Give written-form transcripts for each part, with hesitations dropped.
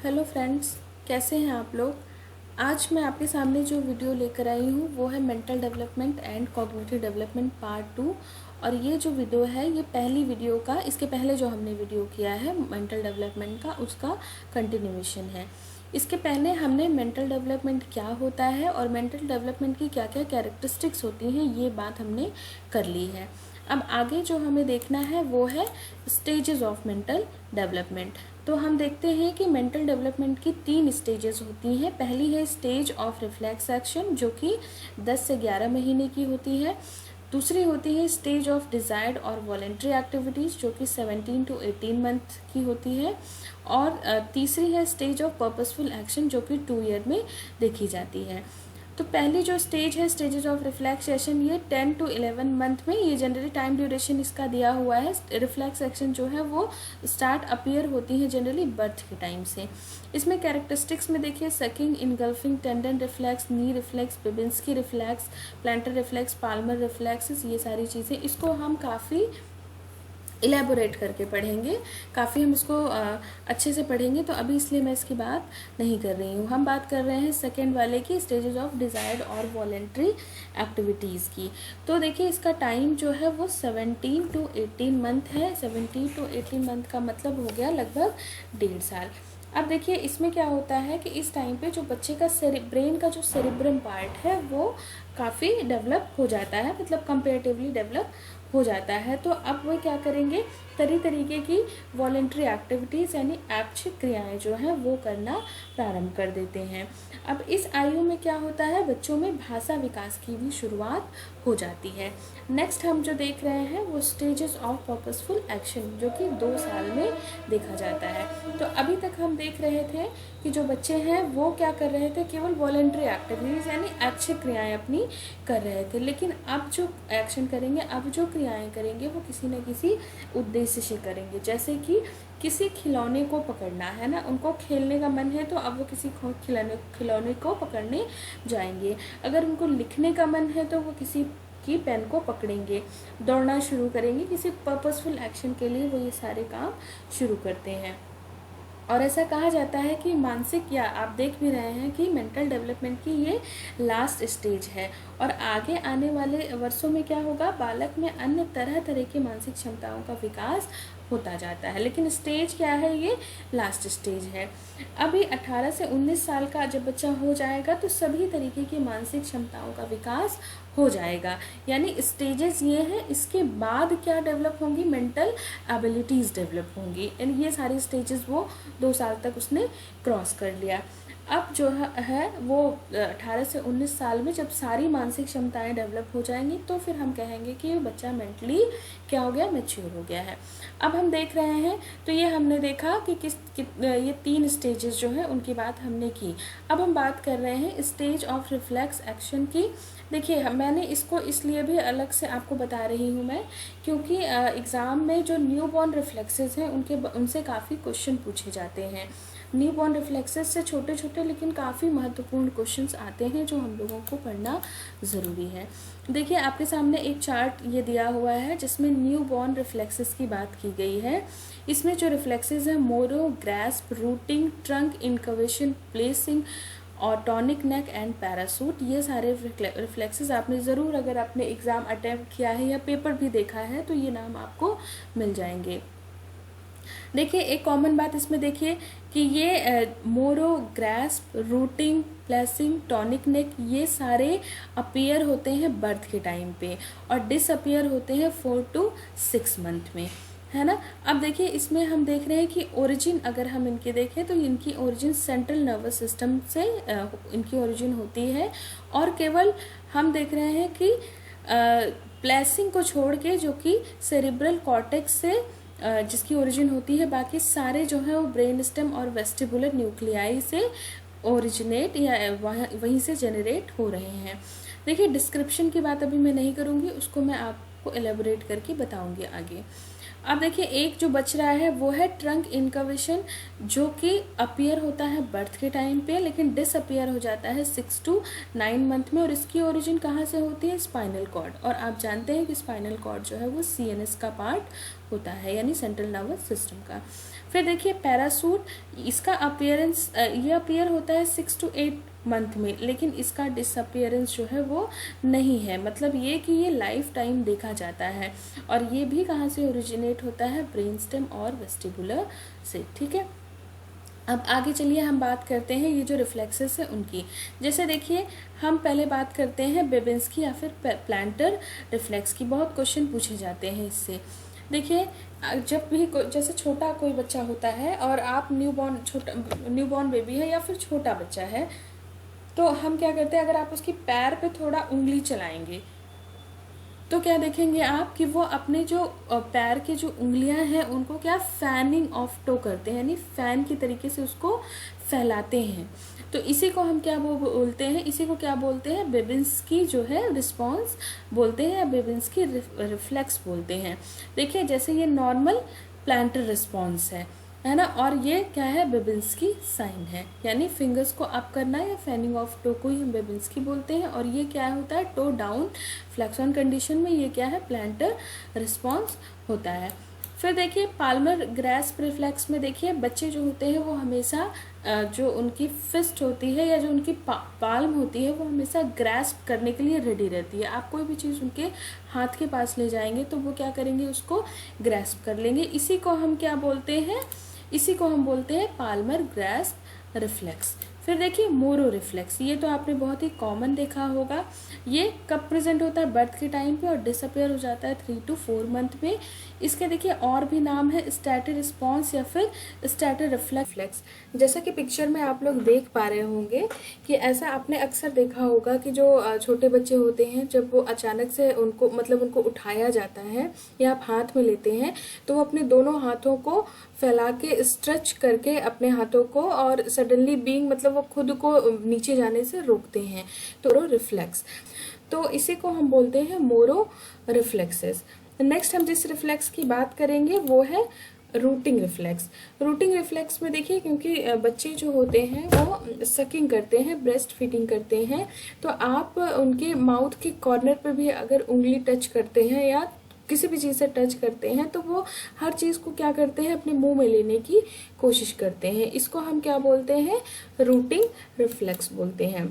Hello friends, कैसे हैं आप लोग। आज मैं आपके सामने जो वीडियो लेकर आई हूँ वो है mental development and cognitive development part 2। और ये जो वीडियो है ये पहली वीडियो का, इसके पहले जो हमने वीडियो किया है मेंटल डेवलपमेंट का, उसका कंटिन्यूएशन है। इसके पहले हमने मेंटल डेवलपमेंट क्या होता है और मेंटल डेवलपमेंट की क्या क्या कैरेक्टरिस्टिक्स होती हैं ये बात हमने कर ली है। अब आगे जो हमें देखना है वो है स्टेजेस ऑफ मेंटल डेवलपमेंट। तो हम देखते हैं कि मेंटल डेवलपमेंट की 3 स्टेजेस होती हैं। पहली है स्टेज ऑफ रिफ्लेक्स एक्शन जो कि 10 से 11 महीने की होती है। दूसरी होती है स्टेज ऑफ डिजायर्ड और वॉलेंट्री एक्टिविटीज़ जो कि 17 to 18 मंथ की होती है। और तीसरी है स्टेज ऑफ पर्पसफुल एक्शन जो कि 2 ईयर में देखी जाती है। तो पहली जो स्टेज है स्टेजेस ऑफ रिफ्लेक्सेशन, ये 10 to 11 मंथ में, ये जनरली टाइम ड्यूरेशन इसका दिया हुआ है। रिफ्लेक्स एक्शन जो है वो स्टार्ट अपीयर होती है जनरली बर्थ के टाइम से। इसमें कैरेक्टरिस्टिक्स में देखिए sucking, engulfing, tendon reflex, knee reflex, Babinski reflex, plantar reflex, palmar reflexes, ये सारी चीज़ें इसको हम काफ़ी इलेबोरेट करके पढ़ेंगे, काफ़ी हम इसको अच्छे से पढ़ेंगे। तो अभी इसलिए मैं इसकी बात नहीं कर रही हूँ। हम बात कर रहे हैं सेकेंड वाले की, स्टेजेस ऑफ डिजायर्ड और वॉलेंट्री एक्टिविटीज़ की। तो देखिए इसका टाइम जो है वो 17 to 18 मंथ है। 17 to 18 मंथ का मतलब हो गया लगभग 1.5 साल। अब देखिए इसमें क्या होता है कि इस टाइम पे जो बच्चे का ब्रेन का जो सेरिब्रम पार्ट है वो काफ़ी डेवलप हो जाता है, मतलब कंपेरेटिवली डेवलप हो जाता है। तो अब वो क्या करेंगे, तरीके की वॉलेंट्री एक्टिविटीज़ यानी ऐच्छिक क्रियाएं जो हैं वो करना प्रारंभ कर देते हैं। अब इस आयु में क्या होता है, बच्चों में भाषा विकास की भी शुरुआत हो जाती है। नेक्स्ट हम जो देख रहे हैं वो स्टेजेस ऑफ पर्पसफुल एक्शन जो कि 2 साल में देखा जाता है। तो अभी तक हम देख रहे थे कि जो बच्चे हैं वो क्या कर रहे थे, केवल वॉलेंट्री एक्टिविटीज़ यानी ऐच्छिक क्रियाएं अपनी कर रहे थे। लेकिन अब जो एक्शन करेंगे, अब जो क्रियाएं करेंगे वो किसी न किसी उद्देश्य से करेंगे। जैसे कि किसी खिलौने को पकड़ना है ना, उनको खेलने का मन है तो अब वो किसी खिलौने को पकड़ने जाएंगे। अगर उनको लिखने का मन है तो वो किसी की पेन को पकड़ेंगे। दौड़ना शुरू करेंगे, किसी पर्पसफुल एक्शन के लिए वो ये सारे काम शुरू करते हैं। और ऐसा कहा जाता है कि मानसिक, या आप देख भी रहे हैं कि मेंटल डेवलपमेंट की ये लास्ट स्टेज है। और आगे आने वाले वर्षों में क्या होगा, बालक में अन्य तरह की मानसिक क्षमताओं का विकास होता जाता है। लेकिन स्टेज क्या है, ये लास्ट स्टेज है। अभी 18 से 19 साल का जब बच्चा हो जाएगा तो सभी तरीके की मानसिक क्षमताओं का विकास हो जाएगा। यानी स्टेजेस ये हैं, इसके बाद क्या डेवलप होंगी, मेंटल एबिलिटीज़ डेवलप होंगी। यानी ये सारी स्टेजेस वो 2 साल तक उसने क्रॉस कर लिया। अब जो है वो 18 से 19 साल में जब सारी मानसिक क्षमताएं डेवलप हो जाएंगी तो फिर हम कहेंगे कि बच्चा मेंटली क्या हो गया, मैच्योर हो गया है। अब हम देख रहे हैं तो ये हमने देखा कि ये 3 स्टेजेस जो है उनकी बात हमने की। अब हम बात कर रहे हैं स्टेज ऑफ रिफ्लेक्स एक्शन की। देखिए मैंने इसको इसलिए भी अलग से आपको बता रही हूँ मैं, क्योंकि एग्ज़ाम में जो न्यू बॉर्न रिफ्लेक्सेस हैं उनसे काफ़ी क्वेश्चन पूछे जाते हैं। न्यू बॉर्न रिफ्लेक्सेस से छोटे छोटे लेकिन काफ़ी महत्वपूर्ण क्वेश्चंस आते हैं जो हम लोगों को पढ़ना ज़रूरी है। देखिए आपके सामने एक चार्ट ये दिया हुआ है जिसमें न्यू बॉर्न रिफ्लेक्सेस की बात की गई है। इसमें जो रिफ्लेक्सेस है, मोरो, ग्रैस्प, रूटिंग, ट्रंक इनकवेशन, प्लेसिंग और टॉनिक नेक एंड पैरासूट, ये सारे रिफ्लेक्सेस आपने ज़रूर, अगर आपने एग्ज़ाम अटेम्प्ट किया है या पेपर भी देखा है तो ये नाम आपको मिल जाएंगे। देखिए एक कॉमन बात इसमें देखिए कि ये मोरो, ग्रैस्प, रूटिंग, प्लेसिंग, टॉनिक नेक, ये सारे अपीयर होते हैं बर्थ के टाइम पे और डिसअपीयर होते हैं 4 to 6 मंथ में, है ना। अब देखिए इसमें हम देख रहे हैं कि ओरिजिन, अगर हम इनके देखें तो इनकी ओरिजिन सेंट्रल नर्वस सिस्टम से इनकी ओरिजिन होती है। और केवल हम देख रहे हैं कि प्लेसिंग को छोड़ के जो कि सेरिब्रल कॉर्टेक्स से जिसकी ओरिजिन होती है, बाकी सारे जो है वो ब्रेन स्टेम और वेस्टिबुलर न्यूक्लियाई से ओरिजिनेट या वहीं से जनरेट हो रहे हैं। देखिए डिस्क्रिप्शन की बात अभी मैं नहीं करूँगी, उसको मैं आपको एलेबोरेट करके बताऊँगी आगे। अब देखिए एक जो बच रहा है वो है ट्रंक इनकवेशन, जो कि अपीयर होता है बर्थ के टाइम पे लेकिन डिसअपीयर हो जाता है 6 to 9 मंथ में। और इसकी ओरिजिन कहाँ से होती है, स्पाइनल कॉर्ड। और आप जानते हैं कि स्पाइनल कॉर्ड जो है वो CNS का पार्ट होता है, यानी सेंट्रल नर्वस सिस्टम का। फिर देखिए पैरासूट, इसका अपीयरेंस ये अपीयर होता है 6 to 8 मंथ में, लेकिन इसका डिसअपियरेंस जो है वो नहीं है, मतलब ये कि ये लाइफ टाइम देखा जाता है। और ये भी कहाँ से ओरिजिनेट होता है, ब्रेन स्टेम और वेस्टिबुलर से। ठीक है, अब आगे चलिए हम बात करते हैं ये जो रिफ्लेक्सेस है उनकी। जैसे देखिए हम पहले बात करते हैं बेबिंस्की या फिर प्लांटर रिफ्लेक्स की। बहुत क्वेश्चन पूछे जाते हैं इससे। देखिए जब भी जैसे छोटा कोई बच्चा होता है और आप न्यूबॉर्न बेबी है या फिर छोटा बच्चा है, तो हम क्या करते हैं, अगर आप उसकी पैर पे थोड़ा उंगली चलाएंगे तो क्या देखेंगे आप कि वो अपने जो पैर के जो उंगलियां हैं उनको क्या फैनिंग ऑफ टो करते हैं, यानी फैन की तरीके से उसको फैलाते हैं। तो इसी को हम क्या बोलते हैं, इसी को क्या बोलते हैं, बेबिंस्की जो है रिस्पॉन्स बोलते हैं या बेबिंस्की रिफ्लेक्स बोलते हैं। देखिए जैसे ये नॉर्मल प्लांटर रिस्पॉन्स है ना, और ये क्या है, बेबिंस्की साइन है, यानी फिंगर्स को अप करना या फैनिंग ऑफ टो को ही हम बेबिंस्की बोलते हैं। और ये क्या होता है, टो डाउन फ्लेक्सन कंडीशन में ये क्या है, प्लांटर रिस्पॉन्स होता है। फिर देखिए पाल्मर ग्रैस्प रिफ्लेक्स में देखिए बच्चे जो होते हैं वो हमेशा जो उनकी फिस्ट होती है या जो उनकी पाल्म होती है वो हमेशा ग्रैस्प करने के लिए रेडी रहती है। आप कोई भी चीज़ उनके हाथ के पास ले जाएंगे तो वो क्या करेंगे, उसको ग्रैस्प कर लेंगे। इसी को हम क्या बोलते हैं, इसी को हम बोलते हैं पाल्मर ग्रैस्प रिफ्लेक्स। फिर देखिए मोरो रिफ्लेक्स, ये तो आपने बहुत ही कॉमन देखा होगा। ये कब प्रेजेंट होता है, बर्थ के टाइम पे, और डिसअपियर हो जाता है 3 to 4 मंथ में। इसके देखिए और भी नाम है, स्टैटिक रिस्पॉन्स या फिर स्टैटिक रिफ्लेक्स। जैसा कि पिक्चर में आप लोग देख पा रहे होंगे कि ऐसा आपने अक्सर देखा होगा कि जो छोटे बच्चे होते हैं जब वो अचानक से उनको उठाया जाता है या आप हाथ में लेते हैं तो वो अपने दोनों हाथों को फैला के स्ट्रेच करके अपने हाथों को और सडनली वो खुद को नीचे जाने से रोकते हैं, तो रिफ्लेक्स। तो इसी को हम बोलते हैं मोरो रिफ्लेक्सेस। नेक्स्ट हम जिस रिफ्लेक्स की बात करेंगे वो है रूटिंग रिफ्लेक्स। रूटिंग रिफ्लेक्स में देखिए क्योंकि बच्चे जो होते हैं वो सकिंग करते हैं, ब्रेस्ट फीडिंग करते हैं, तो आप उनके माउथ के कॉर्नर पे भी अगर उंगली टच करते हैं या किसी भी चीज़ से टच करते हैं तो वो हर चीज़ को क्या करते हैं, अपने मुंह में लेने की कोशिश करते हैं। इसको हम क्या बोलते हैं, रूटिंग रिफ्लेक्स बोलते हैं।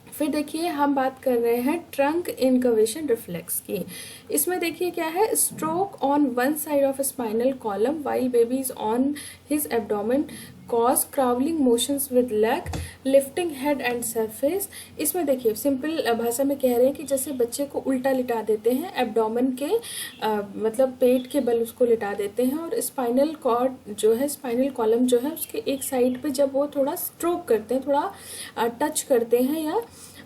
फिर देखिए हम बात कर रहे हैं ट्रंक इनकर्वेशन रिफ्लेक्स की। इसमें देखिए क्या है, stroke on one side of spinal column while baby is on his abdomen cause crawling motions with leg lifting head and surface. इसमें देखिए सिंपल भाषा में कह रहे हैं कि जैसे बच्चे को उल्टा लिटा देते हैं, एब्डोमेन के पेट के बल उसको लिटा देते हैं, और स्पाइनल कॉर्ड जो है, स्पाइनल कॉलम जो है उसके एक साइड पे जब वो थोड़ा स्ट्रोक करते हैं, थोड़ा टच करते हैं या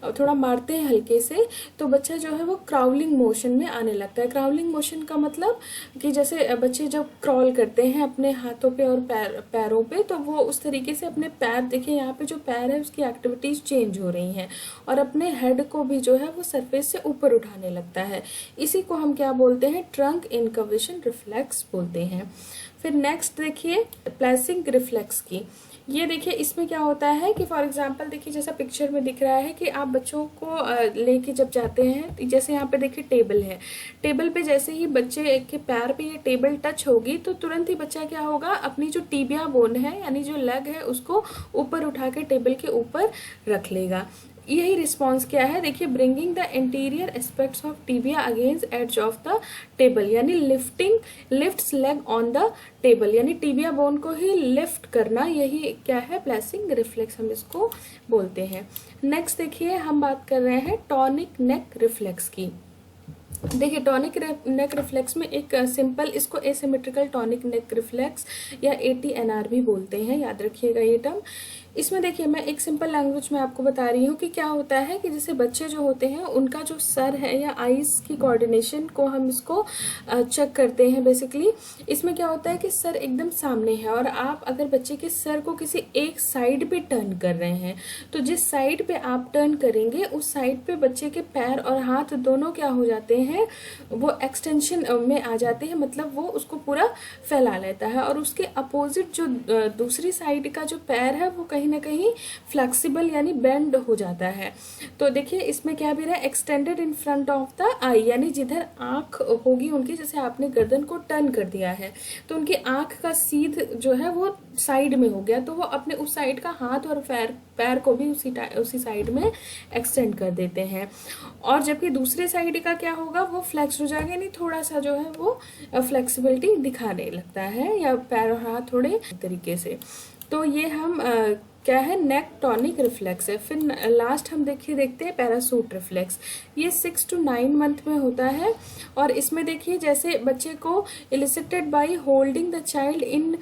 थोड़ा मारते हैं हल्के से, तो बच्चा जो है वो क्राउलिंग मोशन में आने लगता है। क्राउलिंग मोशन का मतलब कि जैसे बच्चे जब क्रॉल करते हैं अपने हाथों पे और पैरों पे, तो वो उस तरीके से अपने पैर, देखिए यहाँ पे जो पैर है उसकी एक्टिविटीज चेंज हो रही हैं, और अपने हेड को भी जो है वो सरफेस से ऊपर उठाने लगता है। इसी को हम क्या बोलते हैं, ट्रंक इनकर्वेशन रिफ्लेक्स बोलते हैं। फिर नेक्स्ट देखिए प्लेसिंग रिफ्लेक्स की। ये देखिए इसमें क्या होता है कि फॉर एग्जांपल देखिए जैसा पिक्चर में दिख रहा है कि आप बच्चों को लेके जब जाते हैं, जैसे यहाँ पे देखिए टेबल है, टेबल पे जैसे ही बच्चे के पैर पे ये टेबल टच होगी तो तुरंत ही बच्चा क्या होगा, अपनी जो टीबिया बोन है यानी जो लेग है उसको ऊपर उठा के टेबल के ऊपर रख लेगा। यही रिस्पॉन्स क्या है, देखिए bringing the interior aspects of tibia against edge of the table, यानी lifts leg on the table, यानी टीबिया बोन को ही लिफ्ट करना, यही क्या है, प्लेसिंग रिफ्लेक्स हम इसको बोलते हैं। नेक्स्ट देखिए हम बात कर रहे हैं टॉनिक नेक रिफ्लेक्स की। देखिए टॉनिक नेक रिफ्लेक्स में एक सिंपल, इसको एसिमेट्रिकल टॉनिक नेक रिफ्लेक्स या ATNR भी बोलते हैं, याद रखिएगा ये टर्म। इसमें देखिए मैं एक सिंपल लैंग्वेज में आपको बता रही हूँ कि क्या होता है कि जैसे बच्चे जो होते हैं उनका जो सर है या आईज की कोऑर्डिनेशन को हम इसको चेक करते हैं बेसिकली। इसमें क्या होता है कि सर एकदम सामने है और आप अगर बच्चे के सर को किसी एक साइड पे टर्न कर रहे हैं, तो जिस साइड पे आप टर्न करेंगे उस साइड पे बच्चे के पैर और हाथ दोनों क्या हो जाते हैं वो एक्सटेंशन में आ जाते हैं, मतलब वो उसको पूरा फैला लेता है। और उसके अपोजिट जो दूसरी साइड का जो पैर है वो कहीं ना कहीं फ्लेक्सिबल यानी बेंड हो जाता है। तो देखिए इसमें क्या भी रहा है, extended in front of the eye, यानी जिधर आंख होगी उनकी, जैसे आपने गर्दन को टर्न कर दिया है तो उनकी आंख का सीध जो है वो साइड में हो गया, तो वो अपने उस साइड का हाथ और पैर को भी उसी साइड में एक्सटेंड कर देते हैं। और जबकि दूसरे साइड का क्या होगा, वो फ्लेक्स हो जाएगा, यानी थोड़ा सा जो है वो फ्लेक्सिबिलिटी दिखाने लगता है, या पैर और हाथ थोड़े तरीके से। तो ये हम क्या है, नेक टॉनिक रिफ्लेक्स है। फिर लास्ट हम देखते हैं पैरासूट रिफ्लेक्स। ये 6 to 9 मंथ में होता है। और इसमें देखिए जैसे बच्चे को elicited by holding the child in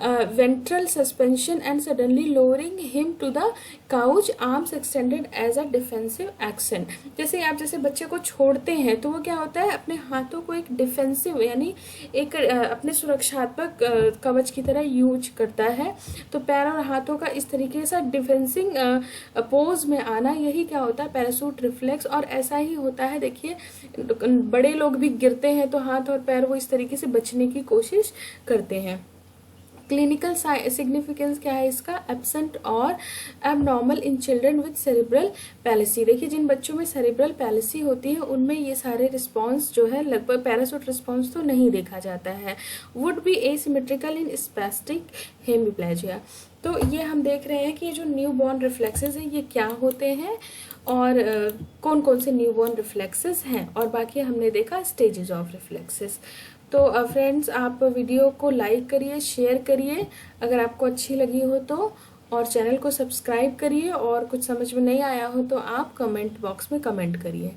ventral suspension and suddenly lowering him to the couch, arms extended as a defensive action. जैसे आप जैसे बच्चे को छोड़ते हैं तो वो क्या होता है, अपने हाथों को एक डिफेंसिव यानी एक अपने सुरक्षात्मक कवच की तरह यूज करता है। तो पैर और हाथों का इस तरीके से डिफेंसिंग पोज में आना, यही क्या होता है, पैरासूट रिफ्लेक्स। और ऐसा ही होता है, देखिए बड़े लोग भी गिरते हैं तो हाथ और पैर वो इस तरीके से बचने की कोशिश करते हैं। क्लिनिकल सिग्निफिकेंस क्या है इसका, एब्सेंट और abnormal in children with cerebral policy. देखिए जिन बच्चों में सेरेब्रल पैलिसी होती है उनमें ये सारे रिस्पॉन्स जो है लगभग पैरासूट रिस्पॉन्स तो नहीं देखा जाता है। Would be asymmetrical in spastic hemiplegia. तो ये हम देख रहे हैं कि ये जो न्यू बॉर्न रिफ्लेक्सेस हैं ये क्या होते हैं और कौन कौन से न्यू बॉर्न रिफ्लेक्सेस हैं, और बाकी हमने देखा स्टेजेस ऑफ रिफ्लेक्सेस। तो फ्रेंड्स आप वीडियो को लाइक करिए, शेयर करिए अगर आपको अच्छी लगी हो तो, और चैनल को सब्सक्राइब करिए, और कुछ समझ में नहीं आया हो तो आप कमेंट बॉक्स में कमेंट करिए।